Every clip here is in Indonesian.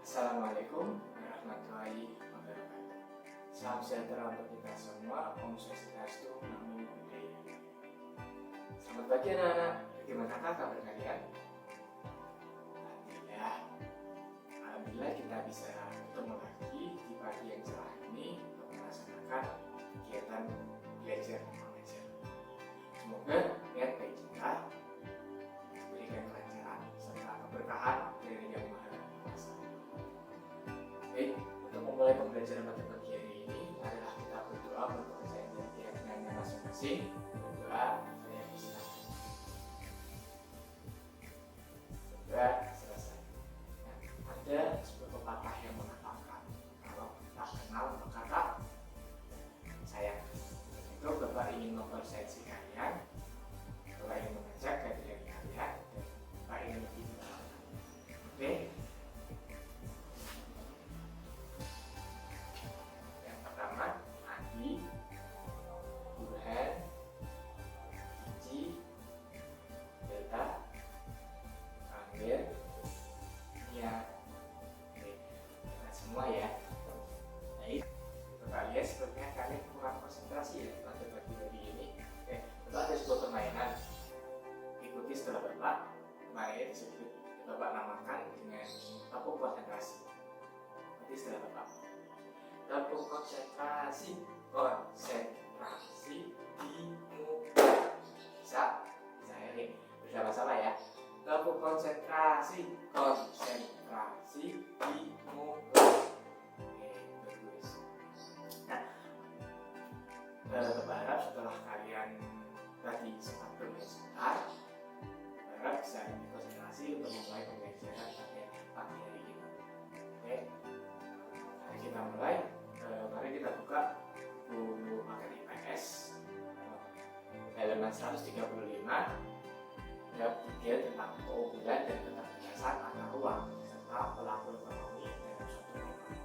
Assalamualaikum warahmatullahi wabarakatuh. Salam sejahtera untuk kita semua. Om Swastiastu, Namo Buddhaya. Selamat pagi anak-anak. Bagaimanakah kabar kalian? Alhamdulillah kita bisa bertemu lagi di pagi yang cerah ini untuk melaksanakan kegiatan belajar mengajar. Semoga niat baik kita diberikan kelancaran serta keberkahan dari Yang Maha Kuasa. Baik, untuk memulai pembelajaran pada pagi hari ini, marilah kita berdoa untuk keyakinannya masing-masing. Berdoa, saya persilakan. Berdoa selesai. Nah, ada sebuah pepatah yang mengatakan, kalau tak kenal maka tak sayang. Itu Bapak ingin mempersepsi kalian, Bapak ingin mengajak kehadiran kalian, dan Bapak ingin lebih mengenal. Oke? Yang pertama, Adi, Burhan, Cici, Delta, Angger, Nia. Oke, nah, semua ya. Baik, Bapak lihat sepertinya kalian kurang konsentrasi ya pada pagi hari ini. Oke, Bapak ada sebuah permainan. Ikuti setelah Bapak. Kemarin disebut Bapak namakan dengan tepuk konsentrasi. Ikuti setelah Bapak. Tepuk konsentrasi, konsentrasi dimulai. Bisa? Bisa ini bersama-sama ya. Tepuk konsentrasi, konsentrasi dimulai. Oke, bagus. Nah, Bapak harap setelah kalian tadi sempat bermain sebentar, Bapak harap bisa lebih konsentrasi untuk memulai pembelajaran pada pagi hari ini. Oke, mari kita mulai. Mari kita buka buku materi IPS halaman 135 bab 3 tentang keunggulan dan keterbatasan antar ruang serta pelaku ekonomi dalam suatu ekonomi.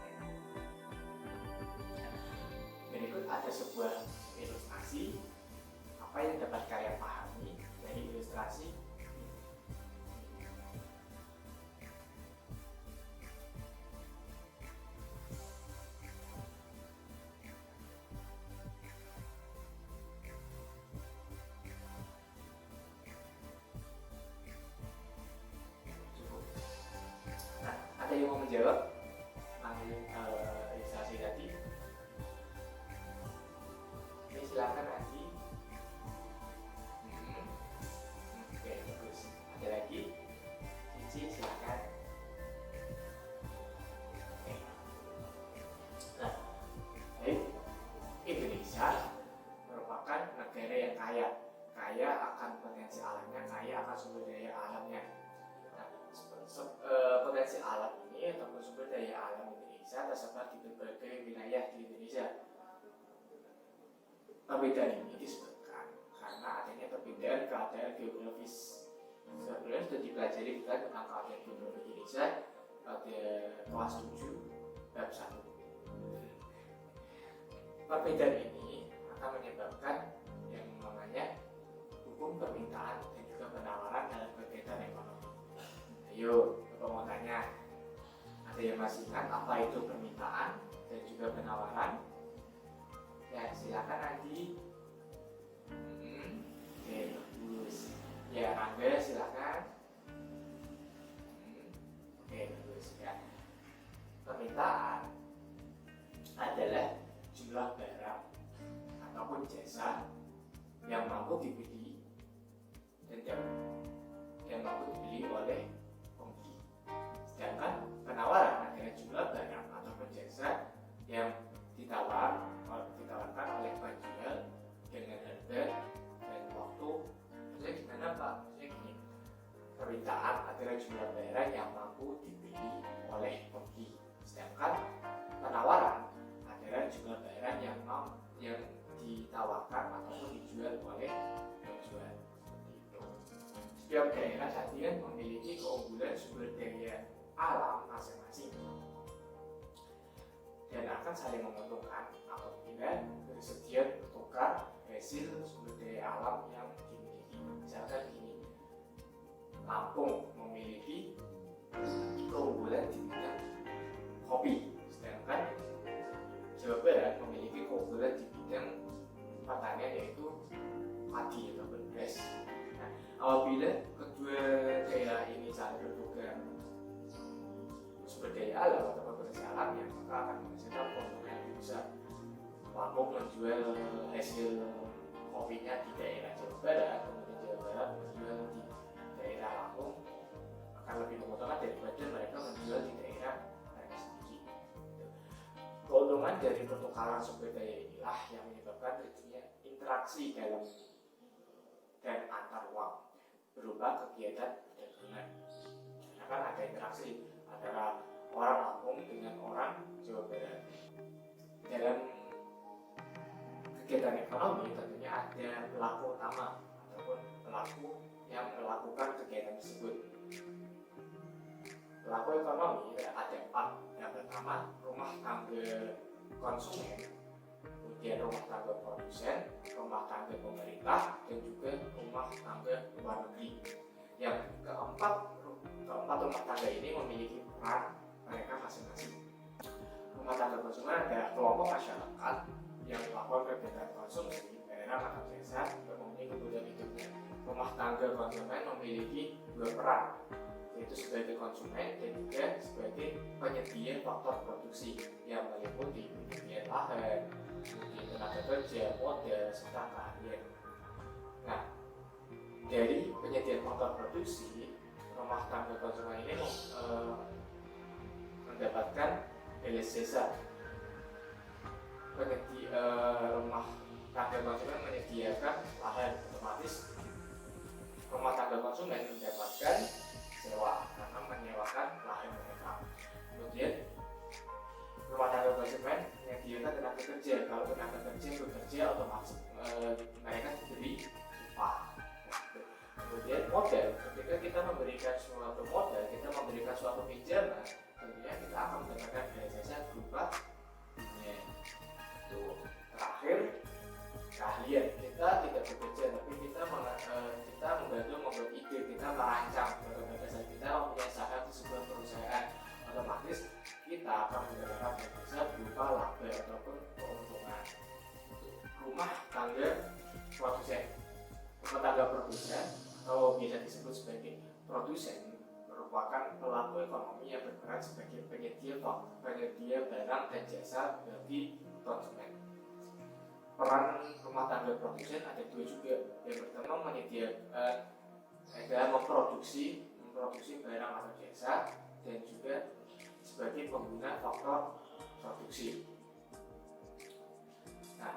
Berikut ada sebuah ilustrasi. Apa yang dapat kalian pahami dari ilustrasi? Nah, ada yang mau menjawab ilustrasi tadi? Ini silakan Adi. Oke, bagus. Ada lagi? Cici, silakan. Oke. Nah, baik. Indonesia merupakan negara yang kaya akan potensi alamnya, kaya akan sumber daya alamnya. Nah, potensi alam ini ataupun sumber daya alam Indonesia tersebar di berbagai wilayah di Indonesia. Perbedaan ini disebabkan karena adanya perbedaan keadaan geografis. Sebenarnya sudah dipelajari kita tentang keadaan geografis Indonesia pada kelas 7 bab 1. Perbedaan ini akan menyebabkan yang namanya hukum permintaan dan juga penawaran dalam kegiatan ekonomi. Ayo, Bapak mau tanya, ada yang masih ingat apa itu permintaan dan juga penawaran? Ya, silakan Adi. Oke, bagus. Ya, Angga silakan. Oke, bagus ya. Permintaan adalah jumlah barang ataupun jasa yang mampu dibeli dan yang mampu dibeli oleh pembeli. Sedangkan penawaran adalah jumlah barang ataupun jasa yang ditawarkan oleh penjual dengan harga dan waktu. Maksudnya gimana Pak? Maksudnya gini, permintaan adalah jumlah barang yang mampu dibeli oleh pembeli, sedangkan penawaran adalah jumlah barang yang ditawarkan ataupun dijual oleh penjual. Seperti itu. Setiap daerah saat ini memiliki keunggulan sumber daya alam masing-masing dan akan saling menguntungkan apabila bersedia bertukar hasil sumber daya alam yang dimiliki. Misalkan gini, Lampung memiliki keunggulan di bidang sumber daya alam atau potensi alamnya, maka akan menghasilkan keuntungan yang lebih besar. Laku menjual hasil kopinya di daerah Jawa Barat, kemudian Jawa Barat menjual di daerah Lampung, akan lebih menguntungkan daripada mereka menjual di daerah mereka sendiri. Keuntungan dari pertukaran sumber daya inilah yang menyebabkan terjadinya interaksi dalam dan antar uang berupa kegiatan perdagangan. Karena kan ada interaksi antara orang Lampung dengan orang Jawa Barat. Dalam kegiatan ekonomi tentunya ada pelaku utama ataupun pelaku yang melakukan kegiatan tersebut. Pelaku ekonomi ada 4. Yang pertama, rumah tangga konsumen, kemudian rumah tangga produsen, rumah tangga pemerintah, dan juga rumah tangga luar negeri. Yang keempat rumah tangga ini memiliki peran mereka masing-masing. Rumah tangga konsumen adalah kelompok masyarakat yang melakukan kegiatan konsumsi, barang atau jasa untuk memenuhi kebutuhan hidupnya. Rumah tangga konsumen memiliki 2 peran, yaitu sebagai konsumen dan juga sebagai penyedia faktor produksi yang meliputi penyediaan lahan, tenaga kerja, modal, serta keahlian. Nah, dari penyediaan faktor produksi, rumah tangga konsumen ini mendapatkan belas jasa. Rumah tangga konsumen menyediakan lahan, otomatis rumah tangga konsumen mendapatkan sewa karena menyewakan lahan mereka. Kemudian rumah tangga konsumen menyediakan tenaga kerja. Kalau tenaga kerja bekerja, otomatis mereka diberi upah. Kemudian modal, ketika kita memberikan suatu modal, kita memberikan suatu pinjaman, tentunya kita akan mendapatkan jasa berupa bunga. Terakhir, keahlian. Kita tidak bekerja, tapi kita membantu membuat ide, kita merancang. Pada kita mempunyai saham di sebuah perusahaan, otomatis kita akan mendapatkan jasa berupa laba ataupun keuntungan. Rumah tangga produsen. Rumah tangga produsen atau biasa disebut sebagai produsen merupakan pelaku ekonomi yang berperan sebagai penyedia barang dan jasa bagi konsumen. Peran rumah tangga produsen ada 2 juga. Yang pertama menyediakan adalah memproduksi barang atau jasa, dan juga sebagai pengguna faktor produksi. Nah,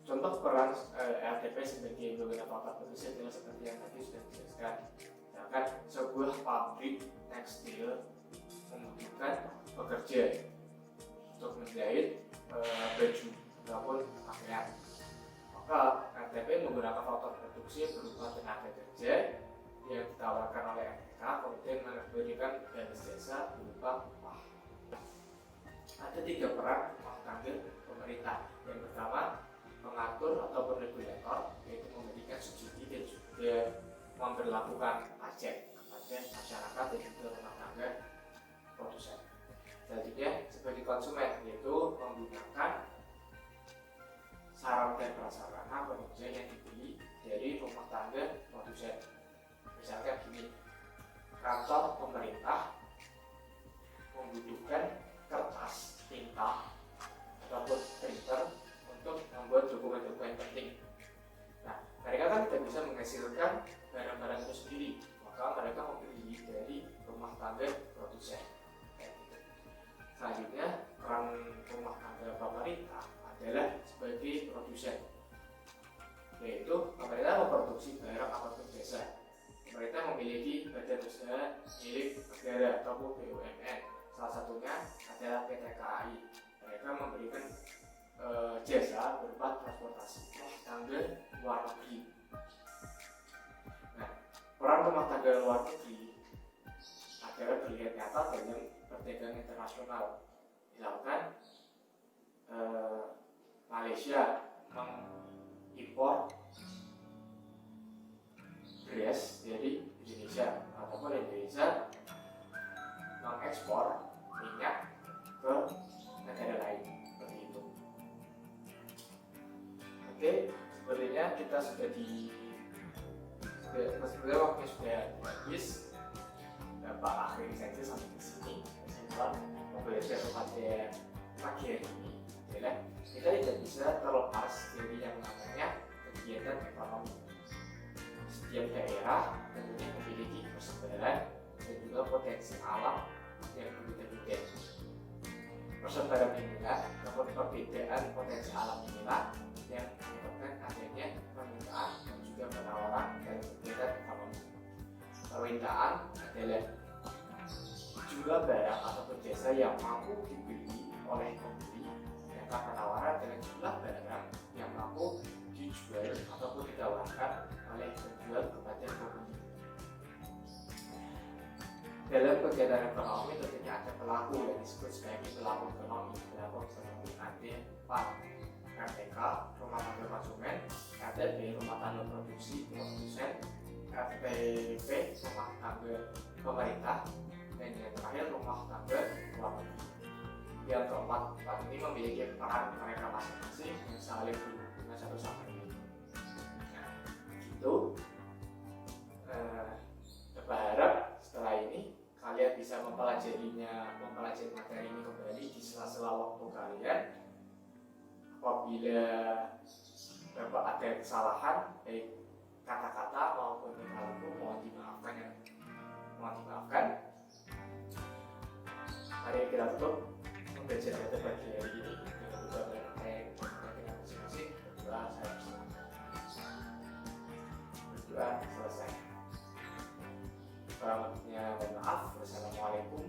contoh peran LTP sebagai pengguna faktor produksi adalah seperti yang tadi sudah dijelaskan. Misalkan sebuah pabrik tekstil membutuhkan pekerja untuk menjahit baju ataupun pakaian, maka RTP menggunakan faktor produksi berupa tenaga kerja yang ditawarkan oleh RTK, kemudian memberikan balas jasa berupa upah. Ada 3 peran rumah tangga pemerintah. Yang pertama, mengatur ataupun regulator, yaitu memberikan subsidi dan juga memberlakukan pajak kepada masyarakat dan juga rumah tangga produsen. Selanjutnya sebagai konsumen, yaitu menggunakan sarana dan prasarana penunjang yang dibeli dari rumah tangga produsen. Misalkan gini, kantor pemerintah membutuhkan kertas, tinta, ataupun printer untuk membuat dokumen-dokumen penting. Nah, mereka kan tidak bisa menghasilkan barang-barang itu sendiri, maka mereka membeli dari rumah tangga produsen. Selanjutnya, peran rumah tangga pemerintah adalah sebagai produsen, yaitu pemerintah memproduksi barang ataupun jasa. Pemerintah memiliki badan usaha milik negara ataupun BUMN. Salah satunya adalah PT KAI. Mereka memberikan jasa berupa transportasi rumah tangga luar negeri. Nah, peran rumah tangga luar negeri adalah terlihat nyata dalam perdagangan internasional. Misalkan Malaysia mengimpor beras dari Indonesia, ataupun Indonesia mengekspor minyak ke negara lain, seperti itu. Oke, sebenarnya kita sebenarnya waktunya sudah habis. Bapak akhiri saja sampai dalam membelajar pada pagi hari ini adalah kita tidak bisa terlepas dari yang namanya kegiatan ekonomi. Setiap daerah tentunya memiliki persebaran dan juga potensi alam yang berbeda-beda. Persebaran inilah namun perbedaan potensi alam inilah yang menyebabkan adanya permintaan dan juga penawaran dari kegiatan ekonomi. Permintaan adalah jumlah barang ataupun jasa yang mampu dibeli oleh pembeli, sedangkan penawaran adalah jumlah barang yang mampu dijual ataupun ditawarkan oleh penjual kepada pembeli. Dalam kegiatan ekonomi tentunya ada pelaku yang disebut sebagai pelaku ekonomi. Pelaku ekonomi ada PAN, RTK, rumah tangga konsumen, RTP, rumah tangga produksi produsen, RTP, rumah tangga pemerintah, dan yang terakhir rumah tangga luar negeri. Yang keempat ini memiliki peran mereka masing-masing yang saling berhubungan satu sama lain. Nah, gitu. Berharap setelah ini kalian bisa mempelajari materi ini kembali di sela-sela waktu kalian. Apabila ada kesalahan baik kata-kata maupun perilaku, mohon dimaafkan. Mari kita tutup pembelajaran pada pagi hari ini dengan berdoa dengan masing-masing. Berdoa selesai. Kurang lebihnya mohon maaf. Wassalamualaikum